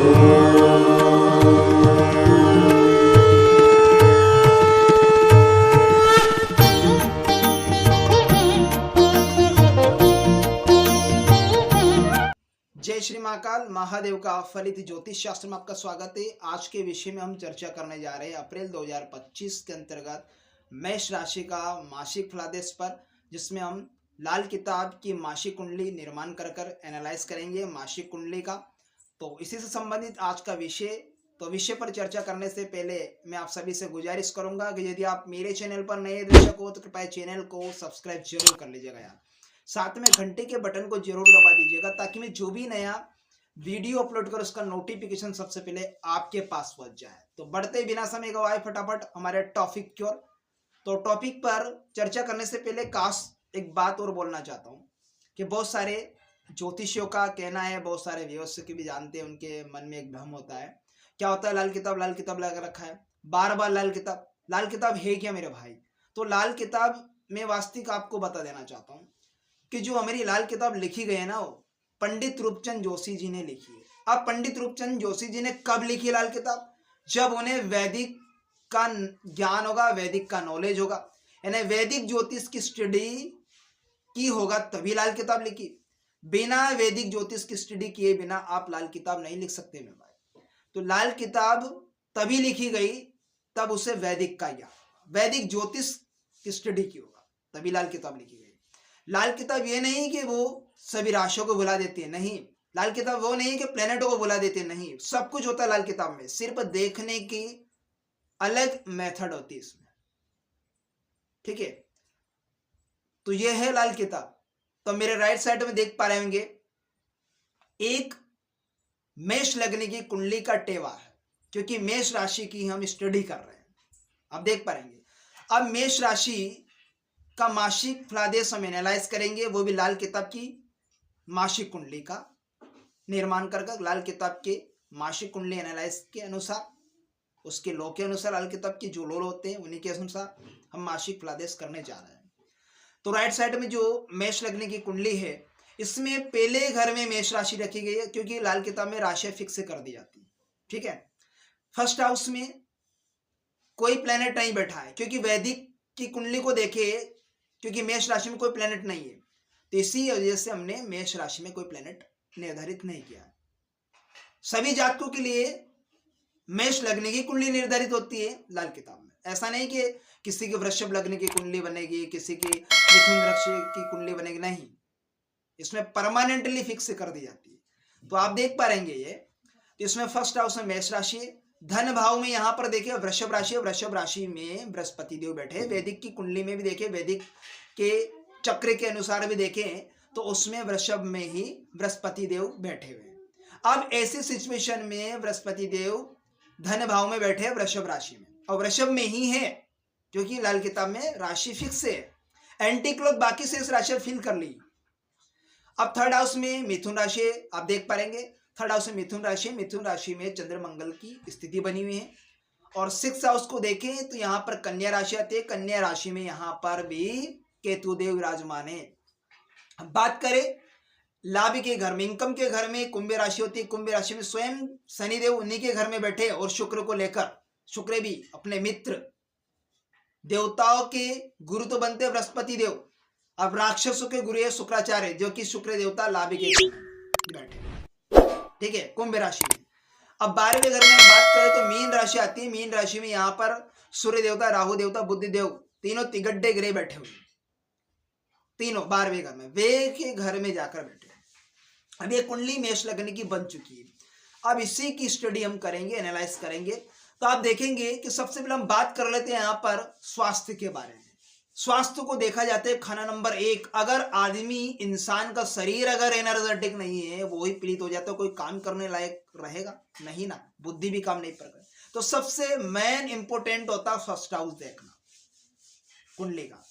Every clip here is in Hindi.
जय श्री महाकाल महादेव का फलित ज्योतिष शास्त्र में आपका स्वागत है। आज के विषय में हम चर्चा करने जा रहे हैं अप्रैल 2025 के अंतर्गत मेष राशि का मासिक फलादेश पर, जिसमें हम लाल किताब की मासिक कुंडली निर्माण कर एनालाइज करेंगे मासिक कुंडली का। तो इसी से संबंधित आज का विषय। तो विषय पर चर्चा करने से पहले मैं आप सभी से गुजारिश करूंगा कि यदि आप मेरे चैनल पर नए दर्शक हो तो कृपया चैनल को सब्सक्राइब जरूर कर लीजिएगा यार। साथ में घंटे के बटन को जरूर दबा दीजिएगा ताकि मैं जो भी नया वीडियो अपलोड करूं उसका नोटिफिकेशन सबसे पहले आपके पास पहुंच जाए। तो बढ़ते बिना समय गवाए फटाफट हमारे टॉपिक की ओर। तो टॉपिक पर चर्चा करने से पहले एक बात और बोलना चाहता हूं कि बहुत सारे ज्योतिषियों का कहना है, बहुत सारे व्यवस्था की भी जानते हैं, उनके मन में एक भ्रम होता है। क्या होता है, लाल किताब लगा रखा है, बार बार लाल किताब है क्या मेरे भाई? तो लाल किताब में वास्तविक आपको बता देना चाहता हूँ कि जो हमारी लाल किताब लिखी गई है ना, वो पंडित रूपचंद जोशी जी ने लिखी है। अब पंडित रूपचंद जोशी जी ने कब लिखी लाल किताब? जब उन्हें वैदिक का ज्ञान होगा, वैदिक का नॉलेज होगा, यानी वैदिक ज्योतिष की स्टडी की होगा तभी लाल किताब लिखी। बिना वैदिक ज्योतिष की स्टडी किए बिना आप लाल किताब नहीं लिख सकते मेरे भाई। तो लाल किताब तभी लिखी गई तब उसे वैदिक का ज्ञान, वैदिक ज्योतिष की स्टडी की होगा तभी लाल किताब लिखी गई। लाल किताब ये नहीं कि वो सभी राशियों को बुला देती है, नहीं। लाल किताब वो नहीं कि प्लेनेटों को बुला देती है, नहीं। सब कुछ होता है लाल किताब में, सिर्फ देखने की अलग मेथड होती है इसमें, ठीक है। तो ये है लाल किताब। तो मेरे राइट साइड में देख पा रहे होंगे एक मेष लग्न की कुंडली का टेवा है, क्योंकि मेष राशि की हम स्टडी कर रहे हैं। आप देख पाएंगे अब मेष राशि का मासिक फलादेश हम एनालाइज करेंगे, वो भी लाल किताब की मासिक कुंडली का निर्माण कर लाल किताब के मासिक कुंडली एनालाइज के अनुसार, उसके लॉ के अनुसार, लाल किताब की जो लॉ होते हैं उन्हीं के अनुसार हम मासिक फलादेश करने जा रहे हैं। तो राइट साइड में जो मेष लग्न की कुंडली है, इसमें पहले घर में मेष राशि रखी गई है, क्योंकि लाल किताब में राशियां फिक्स कर दी जाती है, ठीक है। फर्स्ट हाउस में कोई प्लेनेट नहीं बैठा है, क्योंकि वैदिक की कुंडली को देखे, क्योंकि मेष राशि में कोई प्लेनेट नहीं है, तो इसी वजह से हमने मेष राशि में कोई प्लेनेट निर्धारित नहीं किया। सभी जातकों के लिए मेष लग्न की कुंडली निर्धारित होती है लाल किताब में। ऐसा नहीं कि किसी के वृषभ लग्न की कुंडली बनेगी, किसी की मिथुन राशि की कुंडली बनेगी, नहीं। इसमें परमानेंटली फिक्स कर दी जाती है। तो आप देख पा रहेंगे ये, तो इसमें फर्स्ट हाउस में मेष राशि है। धन भाव में यहां पर देखिए वृषभ राशि है, वृषभ राशि में बृहस्पति देव बैठे। वैदिक की कुंडली में भी देखें, वैदिक के चक्र के अनुसार भी देखें तो उसमें वृषभ में ही बृहस्पति देव बैठे हुए। अब ऐसी सिचुएशन में बृहस्पति देव धन भाव में बैठे वृषभ राशि में, और वृषभ में ही है क्योंकि लाल किताब में राशि फिक्स है। एंटी क्लॉक बाकी से इस राशि फिल कर ली। अब थर्ड हाउस में मिथुन राशि, आप देख पाएंगे थर्ड हाउस में मिथुन राशि में चंद्र मंगल की स्थिति बनी हुई है। और सिक्स हाउस को देखें तो यहाँ पर कन्या राशि आती है, कन्या राशि में यहाँ पर भी केतु देव विराजमान है। बात करें लाभ के घर में, इनकम के घर में कुंभ राशि होती है, कुंभ राशि में स्वयं शनिदेव उन्हीं के घर में बैठे, और शुक्र को लेकर, शुक्र भी अपने मित्र देवताओं के गुरु तो बनते बृहस्पति देव, अब राक्षसों के गुरु है शुक्राचार्य, जो कि शुक्र देवता लाभ के घर में बैठे, ठीक है, कुंभ राशि में। अब 12वें घर में बात करें तो मीन राशि आती है। मीन राशि में यहाँ पर सूर्य देवता, राहु देवता, बुध देव, तीनों तिगड्डे ग्रह बैठे हुए, तीनों 12वें घर में, वे के घर में जाकर बैठे। अब ये कुंडली मेष लग्न की बन चुकी है। अब इसी की स्टडी हम करेंगे, एनालाइज करेंगे। तो आप देखेंगे कि सबसे पहले हम बात कर लेते हैं यहाँ पर स्वास्थ्य के बारे में। स्वास्थ्य को देखा जाता है खाना नंबर 1। अगर आदमी, इंसान का शरीर अगर एनर्जेटिक नहीं है, वो ही पीड़ित हो जाता है, कोई काम करने लायक रहेगा नहीं ना, बुद्धि भी काम नहीं कर। तो सबसे मेन इंपोर्टेंट होता है फर्स्ट हाउस देखना कुंडली का।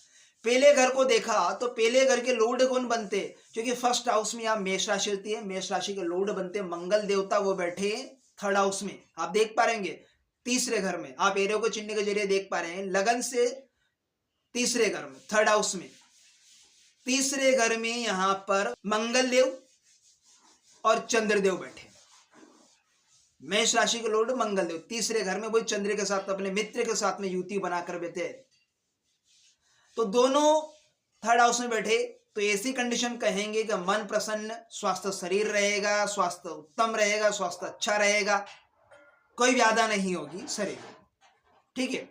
पहले घर को देखा तो पहले घर के लॉर्ड कौन बनते, क्योंकि फर्स्ट हाउस में यहाँ मेष राशि होती है, मेष राशि के लॉर्ड बनते मंगल देवता, वो बैठे थर्ड हाउस में। आप देख पा रहेंगे तीसरे घर में, आप एरो को चिन्ह के जरिए देख पा रहे हैं, लगन से तीसरे घर में, थर्ड हाउस में, तीसरे घर में यहां पर मंगल देव और चंद्रदेव बैठे। मेष राशि के लॉर्ड मंगल देव तीसरे घर में, वही चंद्र के साथ अपने मित्र के साथ में युति बनाकर बैठे, तो दोनों थर्ड हाउस में बैठे, तो ऐसी कंडीशन कहेंगे कि मन प्रसन्न, स्वास्थ्य शरीर रहेगा, स्वास्थ्य उत्तम रहेगा, स्वास्थ्य अच्छा रहेगा, कोई व्याधा नहीं होगी शरीर, ठीक है।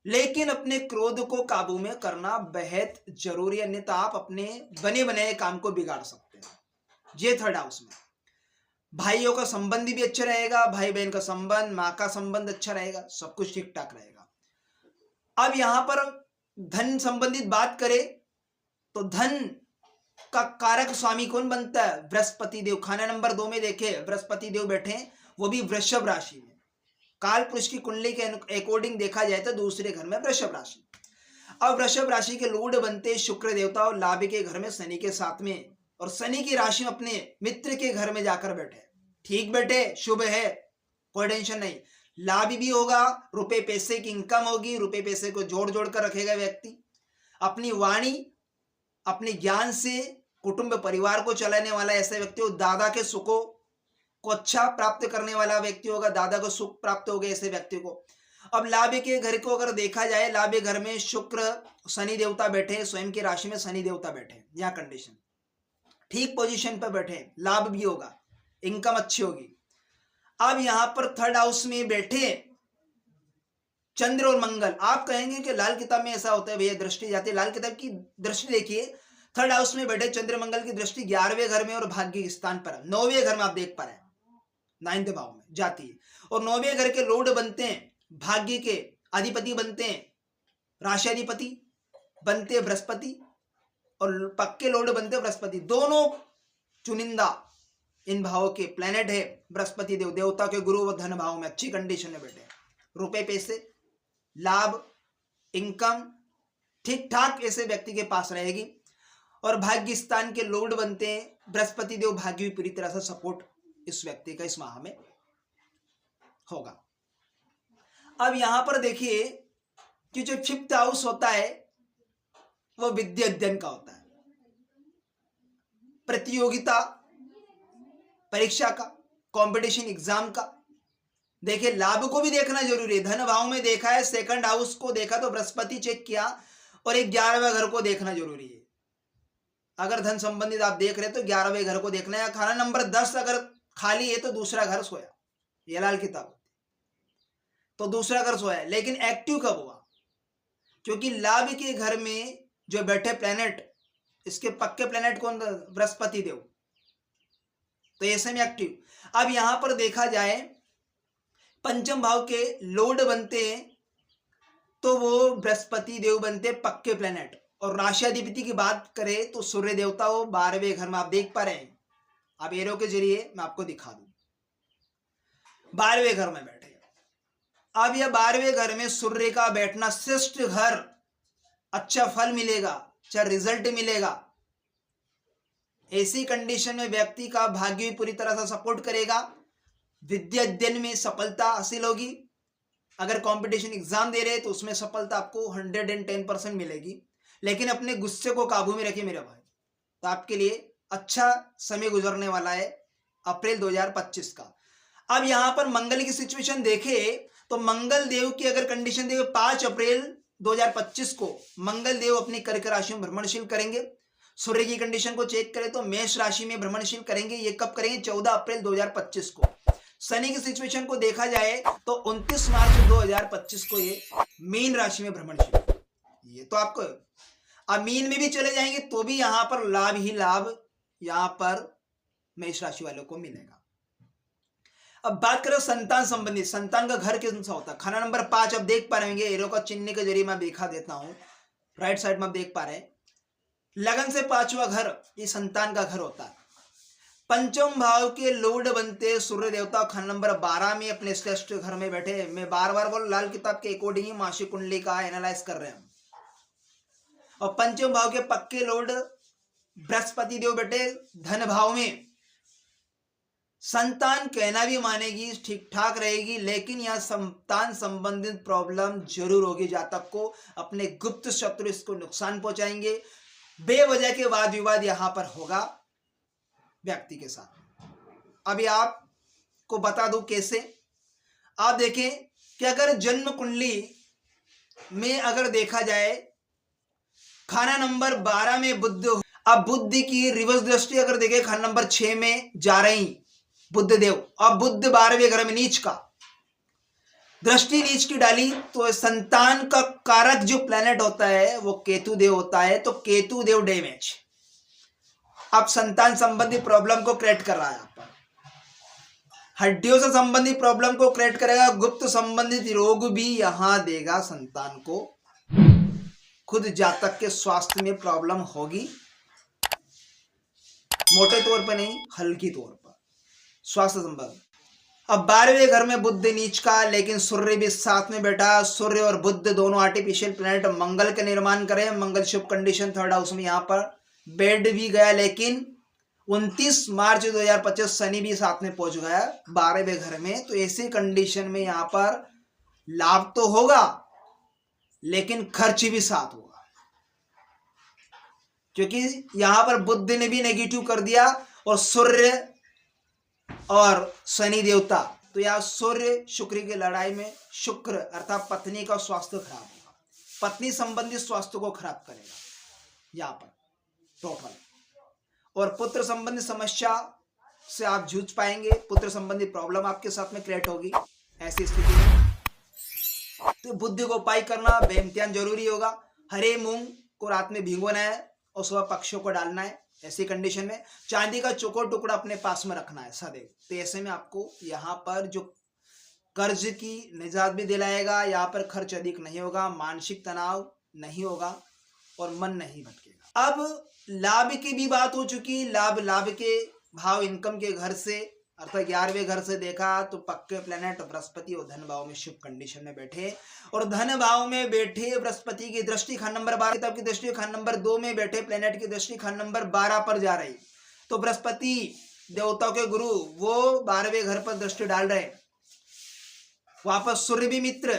लेकिन अपने क्रोध को काबू में करना बेहद जरूरी, अन्यथा आप अपने बने बनाए काम को बिगाड़ सकते हैं। ये थर्ड हाउस में भाइयों का संबंध भी अच्छा रहेगा, भाई बहन का संबंध, माँ का संबंध अच्छा रहेगा, सब कुछ ठीक ठाक रहेगा। अब यहां पर धन संबंधित बात करें तो धन का कारक स्वामी कौन बनता है? बृहस्पति देव। खाना नंबर 2 में देखे बृहस्पति देव बैठे, वो भी वृषभ राशि में। काल पुरुष की कुंडली के अकॉर्डिंग देखा जाए तो दूसरे घर में वृषभ राशि। अब वृषभ राशि के लॉर्ड बनते शुक्र देवता और लाभ के घर में शनि के साथ में, और शनि की राशि में अपने मित्र के घर में जाकर बैठे, ठीक बैठे, शुभ है, कोई टेंशन नहीं। लाभ भी होगा, रुपए पैसे की इनकम होगी, रुपए पैसे को जोड़ जोड़ कर रखेगा व्यक्ति। अपनी वाणी, अपने ज्ञान से कुटुंब परिवार को चलाने वाला ऐसा व्यक्ति हो, दादा के सुखों को अच्छा प्राप्त करने वाला व्यक्ति होगा, दादा को सुख प्राप्त होगा ऐसे व्यक्ति को। अब लाभ के घर को अगर देखा जाए, लाभ घर में शुक्र शनि देवता बैठे, स्वयं की राशि में शनि देवता बैठे, यह कंडीशन ठीक पोजीशन पर बैठे, लाभ भी होगा, इनकम अच्छी होगी। अब यहां पर थर्ड हाउस में बैठे चंद्र और मंगल। आप कहेंगे कि लाल किताब में ऐसा होता है भैया, दृष्टि जाती है। लाल किताब की दृष्टि देखिए, थर्ड हाउस में बैठे चंद्र मंगल की दृष्टि 11वें घर में और भाग्य के स्थान पर, 9वें घर में आप देख पा रहे हैं, 9th भाव में जाती है। और 9वें घर के लॉर्ड बनते हैं, भाग्य के अधिपति बनते हैं, राशि अधिपति बनते हैं बृहस्पति, और पक्के लॉर्ड बनते हैं बृहस्पति। दोनों चुनिंदा इन भावों के प्लेनेट है बृहस्पति देव, देवता के गुरु व धन भाव में अच्छी कंडीशन में बैठे, रुपए पैसे, लाभ, इनकम ठीक ठाक ऐसे व्यक्ति के पास रहेगी। और भाग्य स्थान के लॉर्ड बनते हैं बृहस्पति देव, भाग्य भी पूरी तरह से सपोर्ट इस व्यक्ति का इस माह में होगा। अब यहां पर देखिए कि जो 5th हाउस होता है वो विद्या अध्ययन का होता है, प्रतियोगिता परीक्षा का, कंपटीशन एग्जाम का। देखिए लाभ को भी देखना जरूरी है, धन भाव में देखा है, सेकंड हाउस को देखा तो बृहस्पति चेक किया, और 11वें घर को देखना जरूरी है। अगर धन संबंधित आप देख रहे तो 11वें घर को देखना है। खाना नंबर 10 अगर खाली है तो दूसरा घर सोया, ये लाल किताब तो दूसरा घर सोया है। लेकिन एक्टिव कब हुआ? क्योंकि लाभ के घर में जो बैठे प्लेनेट, इसके पक्के प्लेनेट कौन? बृहस्पति देव, तो ऐसे में एक्टिव। अब यहां पर देखा जाए पंचम भाव के लॉर्ड बनते हैं तो वो बृहस्पति देव बनते पक्के प्लेनेट। और राशि अधिपति की बात करें तो सूर्य देवता वो 12वें घर में आप देख पा रहे हैं, आप एरो के जरिए मैं आपको दिखा दूं, 12वें घर में बैठे। अब यह 12वें घर में सूर्य का बैठना श्रेष्ठ घर, अच्छा फल मिलेगा, अच्छा रिजल्ट मिलेगा। ऐसी कंडीशन में व्यक्ति का भाग्य भी पूरी तरह से सपोर्ट करेगा, विद्या अध्ययन में सफलता हासिल होगी। अगर कंपटीशन एग्जाम दे रहे तो उसमें सफलता आपको 110% मिलेगी। लेकिन अपने गुस्से को काबू में रखिए मेरे भाई, तो आपके लिए अच्छा समय गुजरने वाला है अप्रैल 2025 का। अब यहां पर मंगल की सिचुएशन देखे तो मंगल देव की अगर कंडीशन देखे 5 अप्रैल 2025 को मंगल देव अपनी कर्क राशि में भ्रमणशील करेंगे। सूर्य की कंडीशन को चेक करें तो मेष राशि में भ्रमणशील करेंगे। ये कब करेंगे? 14 अप्रैल 2025 को। शनि की सिचुएशन को देखा जाए तो 29 मार्च 2025 को ये मीन राशि में भ्रमणशील। ये तो आपको अब मीन में भी चले जाएंगे तो भी यहां पर लाभ ही लाभ यहां पर मेष राशि वालों को मिलेगा। अब बात करें संतान संबंधी, संतान का घर कौन सा होता है? खाना नंबर 5 आप देख पा रहे होंगे, एरो का चिन्ह के जरिए मैं दिखा देता हूं, राइट साइड में आप देख पा रहे हैं, लगन से 5वां घर ये संतान का घर होता है। पंचम भाव के लॉर्ड बनते सूर्य देवता, खाना नंबर 12 में अपने श्रेष्ठ घर में बैठे। मैं बार बार बोल, लाल किताब के अकॉर्डिंग ही मासिक कुंडली का एनालाइज कर रहे हैं। और पंचम भाव के पक्के लॉर्ड बृहस्पति देव बैठे धन भाव में। संतान कहना भी मानेगी, ठीक ठाक रहेगी, लेकिन यहां संतान संबंधित प्रॉब्लम जरूर होगी। जातक को अपने गुप्त शत्रु इसको नुकसान पहुंचाएंगे, बेवजह के वाद विवाद यहां पर होगा व्यक्ति के साथ। अभी आप को बता दूं कैसे। आप देखें कि अगर जन्म कुंडली में अगर देखा जाए खाना नंबर 12 में बुध, अब बुध की रिवर्स दृष्टि अगर देखें खाना नंबर 6 में जा रही बुध देव, अब बुध 12वें घर में नीच का दृष्टि नीच की डाली तो संतान का कारक जो प्लेनेट होता है वो केतु देव होता है, तो केतु देव डैमेज अब संतान संबंधी प्रॉब्लम को क्रिएट कर रहा है। आप हड्डियों से संबंधित प्रॉब्लम को क्रिएट करेगा, गुप्त संबंधित रोग भी यहां देगा संतान को, खुद जातक के स्वास्थ्य में प्रॉब्लम होगी, मोटे तौर पर नहीं हल्की तौर पर स्वास्थ्य संबंध। अब 12वें घर में बुध नीच का, लेकिन सूर्य भी साथ में बैठा, सूर्य और बुध दोनों आर्टिफिशियल प्लैनेट मंगल के निर्माण करे, मंगल शुभ कंडीशन थर्ड हाउस में यहाँ पर बैठ भी गया, लेकिन 29 मार्च 2025 शनि भी साथ में पहुंच गया 12वें घर में। तो ऐसी कंडीशन में यहाँ पर लाभ तो होगा लेकिन खर्च भी साथ होगा, क्योंकि यहां पर बुध ने भी नेगेटिव कर दिया और सूर्य और शनि देवता, तो यहां सूर्य शुक्र की लड़ाई में शुक्र अर्थात पत्नी का स्वास्थ्य खराब होगा, पत्नी संबंधी स्वास्थ्य को खराब करेगा यहां पर टोटल, और पुत्र संबंधी समस्या से आप जूझ पाएंगे, पुत्र संबंधी प्रॉब्लम आपके साथ में क्रिएट होगी ऐसी स्थिति में। तो बुद्धि को उपाय करना बेइम्तियान जरूरी होगा। हरे मूंग को रात में भिगोना है और सुबह पक्षियों को डालना है। ऐसी कंडीशन में चांदी का चौकोर टुकड़ा अपने पास में रखना है सदैव। तो ऐसे में आपको यहाँ पर जो कर्ज की निजात भी दिलाएगा, यहाँ पर खर्च अधिक नहीं होगा, मानसिक तनाव नहीं होगा और मन नहीं भटकेगा। अब लाभ की भी बात हो चुकी, लाभ के भाव इनकम के घर से अर्थात 11वें घर से देखा तो पक्के प्लेनेट बृहस्पति और धन भाव में शुभ कंडीशन में बैठे, और धन भाव में बैठे बृहस्पति की दृष्टि खान नंबर 12 तब की दृष्टि खान नंबर 2 में बैठे प्लेनेट की दृष्टि खान नंबर 12 पर जा रही, तो बृहस्पति देवताओं के गुरु वो 12वें घर पर दृष्टि डाल रहे, वापस सूर्य भी मित्र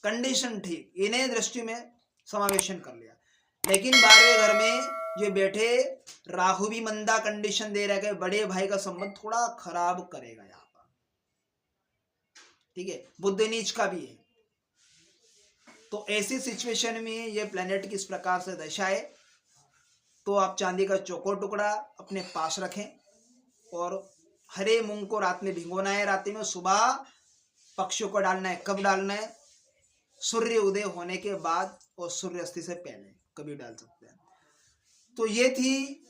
कंडीशन ठीक, इन्हें दृष्टि में समावेशन कर लिया। लेकिन 12वें घर में जो बैठे राहु भी मंदा कंडीशन दे रहा है, बड़े भाई का संबंध थोड़ा खराब करेगा यहाँ पर, ठीक है, बुध नीच का भी है। तो ऐसी सिचुएशन में ये प्लेनेट किस प्रकार से दशा है, तो आप चांदी का चौकोर टुकड़ा अपने पास रखें और हरे मूंग को रात में भिगोना है, रात में सुबह पक्षियों को डालना है। कब डालना है? सूर्य उदय होने के बाद और सूर्य अस्त से पहले कभी डाल सकते हैं। तो ये थी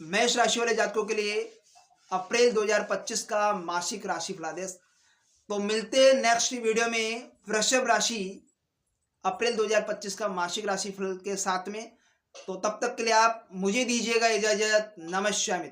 मेष राशि वाले जातकों के लिए अप्रैल 2025 का मासिक राशि फलादेश। तो मिलते हैं नेक्स्ट वीडियो में वृषभ राशि अप्रैल 2025 का मासिक राशि फल के साथ में। तो तब तक के लिए आप मुझे दीजिएगा इजाजत। नमस्कार मित्र।